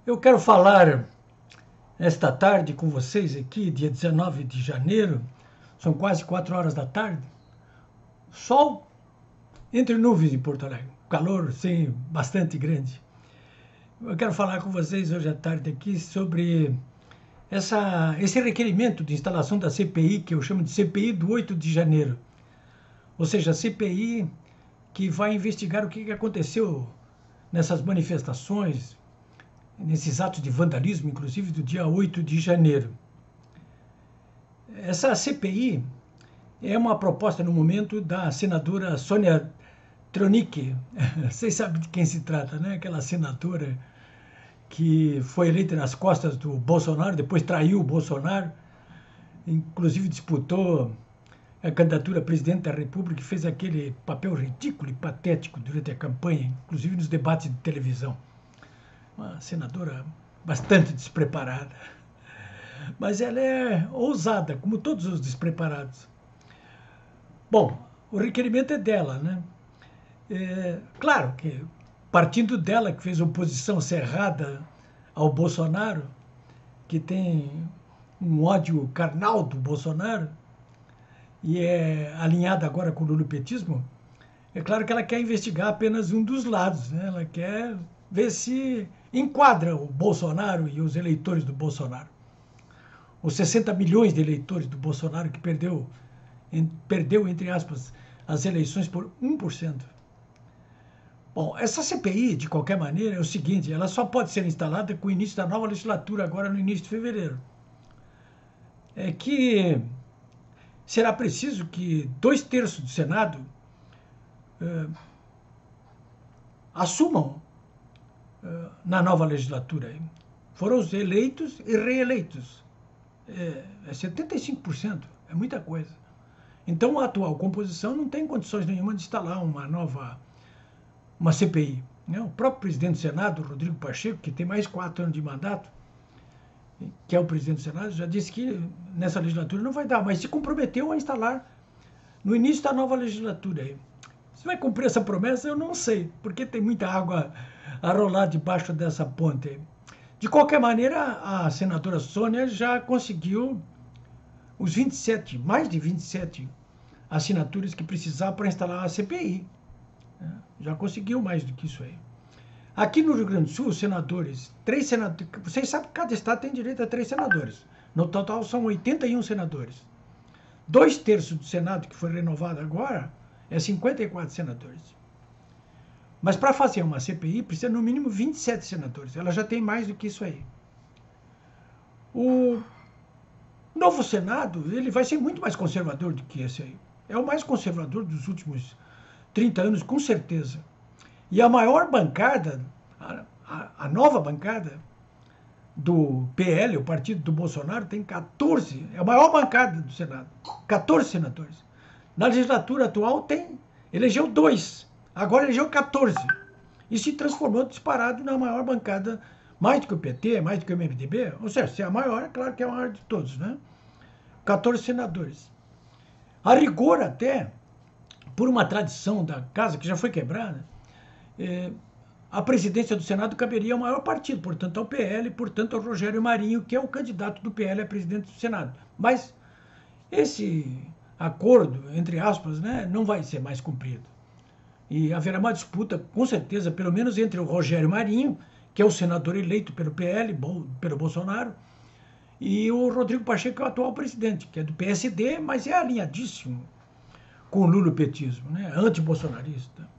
Eu quero falar esta tarde com vocês aqui, dia 19 de janeiro, são quase 4 horas da tarde. Sol entre nuvens em Porto Alegre, calor, sim, bastante grande. Eu quero falar com vocês hoje à tarde aqui sobre esse requerimento de instalação da CPI, que eu chamo de CPI do 8 de janeiro. Ou seja, a CPI que vai investigar o que aconteceu nessas manifestações, nesses atos de vandalismo, inclusive do dia 8 de janeiro. Essa CPI é uma proposta no momento da senadora Sônia Tronic. Vocês sabem de quem se trata, né? Aquela senadora que foi eleita nas costas do Bolsonaro, depois traiu o Bolsonaro, inclusive disputou a candidatura a presidente da República e fez aquele papel ridículo e patético durante a campanha, inclusive nos debates de televisão. Uma senadora bastante despreparada, mas ela é ousada, como todos os despreparados. Bom, o requerimento é dela, né? Claro que, partindo dela, que fez oposição cerrada ao Bolsonaro, que tem um ódio carnal do Bolsonaro, e é alinhada agora com o lulopetismo, é claro que ela quer investigar apenas um dos lados, né? Ela quer ver se enquadra o Bolsonaro e os eleitores do Bolsonaro. Os 60 milhões de eleitores do Bolsonaro que perdeu, entre aspas, as eleições por 1%. Bom, essa CPI, de qualquer maneira, é o seguinte, ela só pode ser instalada com o início da nova legislatura, agora no início de fevereiro. É que será preciso que 2/3 do Senado assumam na nova legislatura. Foram os eleitos e reeleitos. É 75%, é muita coisa. Então, a atual composição não tem condições nenhuma de instalar uma CPI. Né? O próprio presidente do Senado, Rodrigo Pacheco, que tem mais 4 anos de mandato, que é o presidente do Senado, já disse que nessa legislatura não vai dar, mas se comprometeu a instalar no início da nova legislatura. Se vai cumprir essa promessa, eu não sei, porque tem muita água a rolar debaixo dessa ponte. De qualquer maneira, a senadora Sônia já conseguiu os mais de 27 assinaturas que precisava para instalar a CPI. Já conseguiu mais do que isso aí. Aqui no Rio Grande do Sul, os senadores, 3 senadores, vocês sabem que cada estado tem direito a 3 senadores. No total são 81 senadores. 2/3 do Senado, que foi renovado agora, é 54 senadores. Mas para fazer uma CPI precisa no mínimo 27 senadores. Ela já tem mais do que isso aí. O novo Senado, ele vai ser muito mais conservador do que esse aí. É o mais conservador dos últimos 30 anos, com certeza. E a maior bancada, a nova bancada do PL, o partido do Bolsonaro, tem 14, é a maior bancada do Senado, 14 senadores. Na legislatura atual elegeu 2, agora elegeu 14. E se transformou disparado na maior bancada, mais do que o PT, mais do que o MDB. Ou seja, se é a maior, é claro que é a maior de todos, né? 14 senadores. A rigor até, por uma tradição da casa que já foi quebrada, a presidência do Senado caberia ao maior partido, portanto ao PL, portanto ao Rogério Marinho, que é o candidato do PL a presidente do Senado. Mas esse acordo, entre aspas, né, não vai ser mais cumprido. E haverá uma disputa, com certeza, pelo menos entre o Rogério Marinho, que é o senador eleito pelo PL, pelo Bolsonaro, e o Rodrigo Pacheco, que é o atual presidente, que é do PSD, mas é alinhadíssimo com o lulopetismo, né, anti-bolsonarista.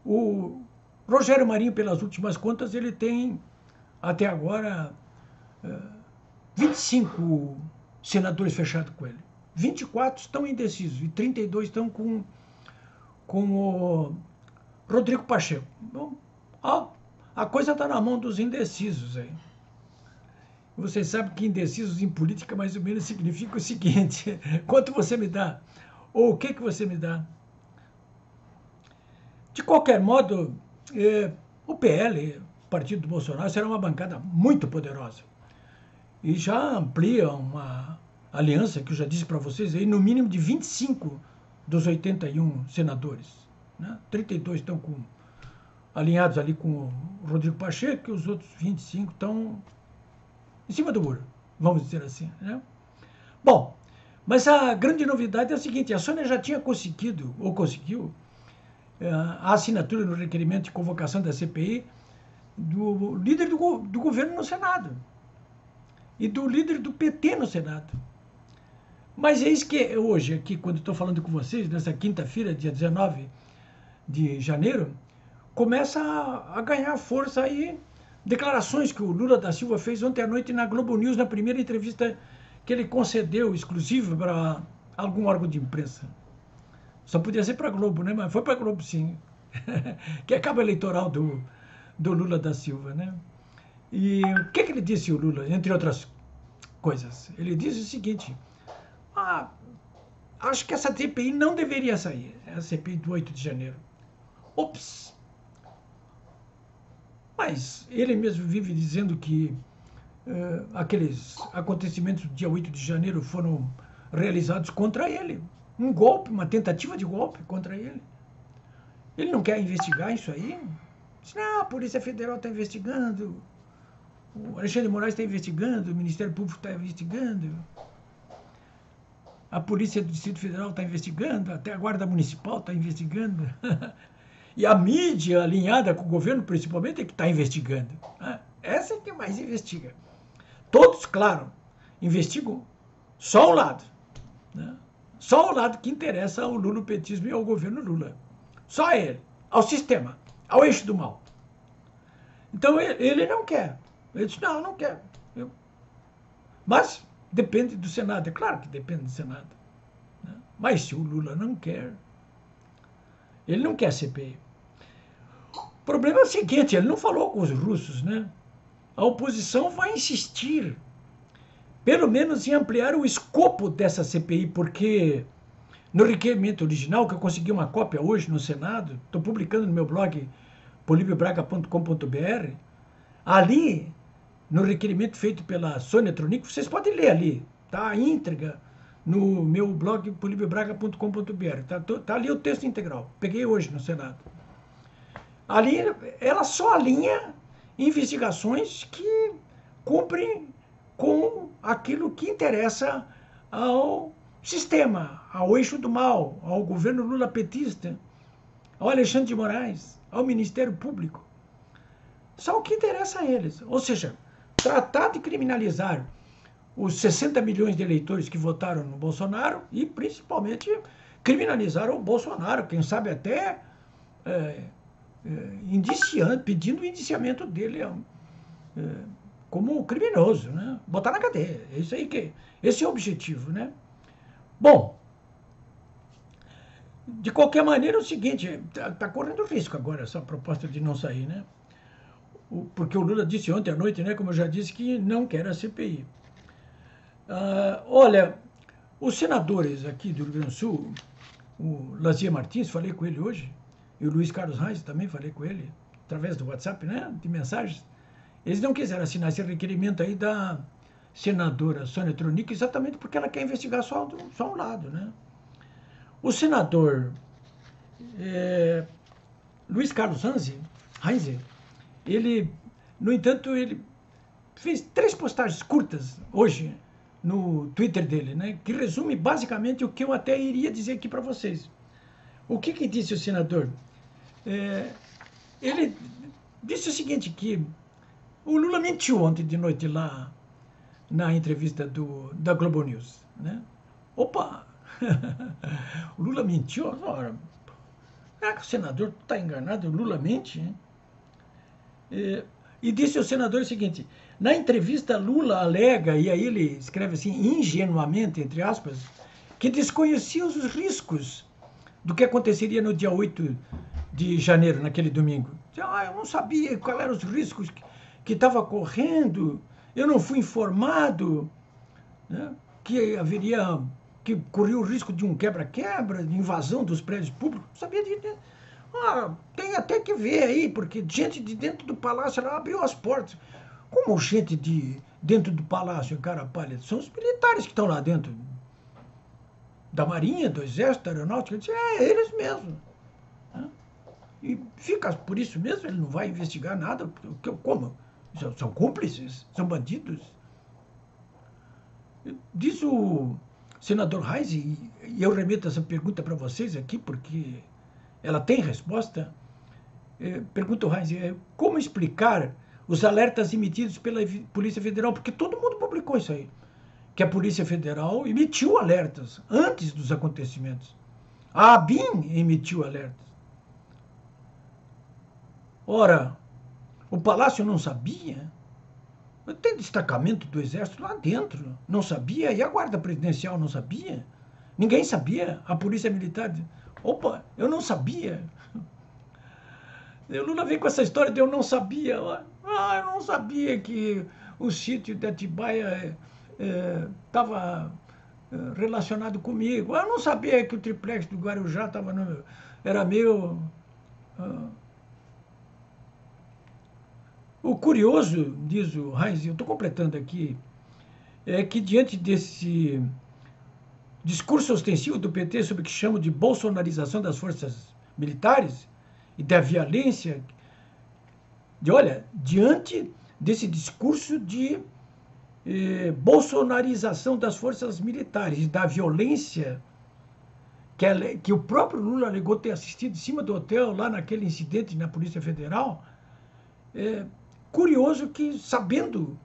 O Rogério Marinho, pelas últimas contas, ele tem, até agora, 25 senadores fechados com ele. 24 estão indecisos e 32 estão com o Rodrigo Pacheco. Bom, a coisa está na mão dos indecisos aí. Vocês sabem que indecisos em política mais ou menos significa o seguinte: quanto você me dá? Ou o que você me dá? De qualquer modo, o PL, o partido do Bolsonaro, será uma bancada muito poderosa. E já amplia uma aliança, que eu já disse para vocês, aí, no mínimo de 25 dos 81 senadores. Né? 32 estão com alinhados ali com o Rodrigo Pacheco, e os outros 25 estão em cima do muro, vamos dizer assim, né? Bom, mas a grande novidade é a seguinte: a Sônia já tinha conseguiu, a assinatura no requerimento de convocação da CPI do líder do governo no Senado e do líder do PT no Senado. Mas eis que hoje, aqui, quando estou falando com vocês, nessa quinta-feira, dia 19 de janeiro, começa a ganhar força aí declarações que o Lula da Silva fez ontem à noite na Globo News, na primeira entrevista que ele concedeu, exclusiva para algum órgão de imprensa. Só podia ser para a Globo, né? Mas foi para a Globo, sim. Que é cabo eleitoral do Lula da Silva, né? E o que ele disse, o Lula, entre outras coisas? Ele disse o seguinte: acho que essa CPI não deveria sair, é a CPI do 8 de janeiro. Ops! Mas ele mesmo vive dizendo que aqueles acontecimentos do dia 8 de janeiro foram realizados contra ele. Um golpe, uma tentativa de golpe contra ele. Ele não quer investigar isso aí? Diz, não, a Polícia Federal está investigando, o Alexandre de Moraes está investigando, o Ministério Público está investigando, a Polícia do Distrito Federal está investigando, até a Guarda Municipal está investigando. E a mídia alinhada com o governo, principalmente, é que está investigando. Essa é que mais investiga. Todos, claro, investigam só um lado. Né? Só o lado que interessa ao lulopetismo e ao governo Lula. Só ele. Ao sistema. Ao eixo do mal. Então ele não quer. Ele disse, não quero. Mas depende do Senado. É claro que depende do Senado. Né? Mas se o Lula não quer, ele não quer CPI. O problema é o seguinte, ele não falou com os russos, né? A oposição vai insistir, pelo menos em ampliar o escopo dessa CPI, porque no requerimento original, que eu consegui uma cópia hoje no Senado, estou publicando no meu blog polibiobraga.com.br, ali, no requerimento feito pela Sônia Tronic, vocês podem ler ali, tá? A íntegra, no meu blog polibiobraga.com.br, tá ali o texto integral, peguei hoje no Senado. Ali, ela só alinha investigações que cumprem com aquilo que interessa ao sistema, ao eixo do mal, ao governo lula-petista, ao Alexandre de Moraes, ao Ministério Público. Só o que interessa a eles. Ou seja, tratar de criminalizar os 60 milhões de eleitores que votaram no Bolsonaro e, principalmente, criminalizar o Bolsonaro, quem sabe até pedindo o indiciamento dele como criminoso, né? Botar na cadeia. É isso aí esse é o objetivo, né? Bom, de qualquer maneira é o seguinte, tá correndo risco agora essa proposta de não sair, né? Porque o Lula disse ontem à noite, né, como eu já disse, que não quer a CPI. Olha, os senadores aqui do Rio Grande do Sul, o Lazier Martins, falei com ele hoje, e o Luiz Carlos Reis também falei com ele, através do WhatsApp, né, de mensagens. Eles não quiseram assinar esse requerimento aí da senadora Sônia Tronic, exatamente porque ela quer investigar só um lado, né? O senador Luiz Carlos Reis, ele, no entanto, ele fez 3 postagens curtas hoje no Twitter dele, né, que resume basicamente o que eu até iria dizer aqui para vocês. O que disse o senador? Ele disse o seguinte, que o Lula mentiu ontem de noite lá na entrevista da Globo News, né? Opa! O Lula mentiu? Ora, será que o senador está enganado? O Lula mente, hein? E disse ao senador o seguinte, na entrevista Lula alega, e aí ele escreve assim, ingenuamente, entre aspas, que desconhecia os riscos do que aconteceria no dia 8 de janeiro, naquele domingo. Eu não sabia quais eram os riscos que estava correndo, eu não fui informado, né, que corria o risco de um quebra-quebra, de invasão dos prédios públicos, não sabia disso. Tem até que ver aí, porque gente de dentro do palácio ela abriu as portas. Como gente de dentro do palácio, cara pálida? São os militares que estão lá dentro. Da Marinha, do Exército, da Aeronáutica. Eles mesmos. E fica por isso mesmo, ele não vai investigar nada. Como? São cúmplices? São bandidos? Diz o senador Reis, e eu remeto essa pergunta para vocês aqui, porque ela tem resposta. Pergunta o Reis, como explicar os alertas emitidos pela Polícia Federal? Porque todo mundo publicou isso aí, que a Polícia Federal emitiu alertas antes dos acontecimentos. A ABIN emitiu alertas. Ora, o Palácio não sabia? Tem destacamento do Exército lá dentro, não sabia? E a Guarda Presidencial não sabia? Ninguém sabia? A Polícia Militar... Opa, eu não sabia. O Lula vem com essa história de eu não sabia. Eu não sabia que o sítio de Atibaia estava relacionado comigo. Eu não sabia que o triplex do Guarujá era meu. O curioso, diz o Reis, eu estou completando aqui, é que diante desse discurso ostensivo do PT sobre o que chamo de bolsonarização das forças militares e da violência, diante desse discurso de bolsonarização das forças militares e da violência que o próprio Lula alegou ter assistido em cima do hotel, lá naquele incidente na Polícia Federal, curioso que, sabendo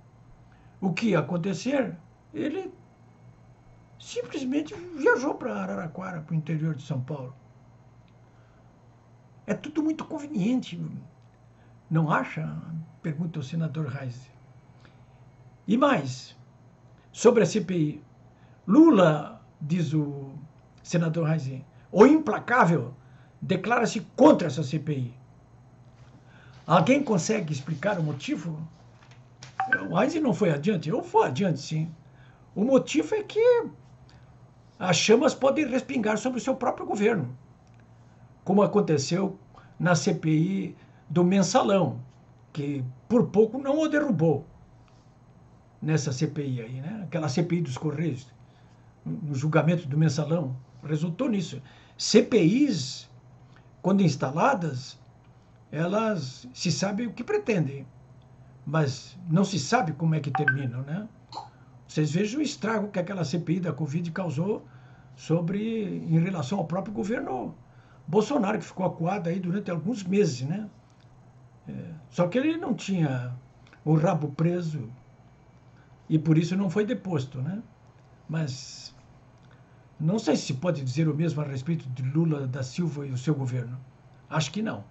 o que ia acontecer, ele simplesmente viajou para Araraquara, para o interior de São Paulo. É tudo muito conveniente, não acha? Pergunta o senador Reis. E mais, sobre a CPI. Lula, diz o senador Reis, o implacável, declara-se contra essa CPI. Alguém consegue explicar o motivo? O Reis não foi adiante? Eu fui adiante, sim. O motivo é que as chamas podem respingar sobre o seu próprio governo, como aconteceu na CPI do Mensalão, que por pouco não o derrubou nessa CPI aí, né? Aquela CPI dos Correios, no julgamento do Mensalão, resultou nisso. CPIs, quando instaladas, elas se sabem o que pretendem, mas não se sabe como é que terminam, né? Vocês vejam o estrago que aquela CPI da Covid causou em relação ao próprio governo Bolsonaro, que ficou acuado aí durante alguns meses, né? Só que ele não tinha o rabo preso e por isso não foi deposto, né? Mas não sei se pode dizer o mesmo a respeito de Lula da Silva e o seu governo. Acho que não.